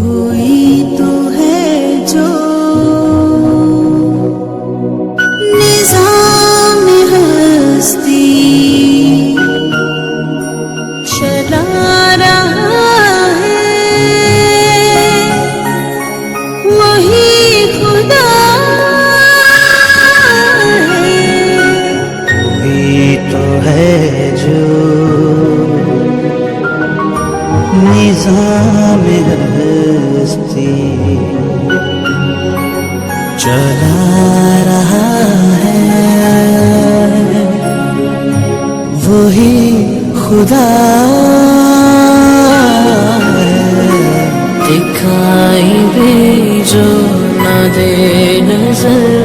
कोई तो है जो निजाम हस्ती चला रहा है, वही खुदा है। कोई तो है जो निजाम हस्ती चला रहा है, वही खुदा है। दिखाई भी जो न दे नजर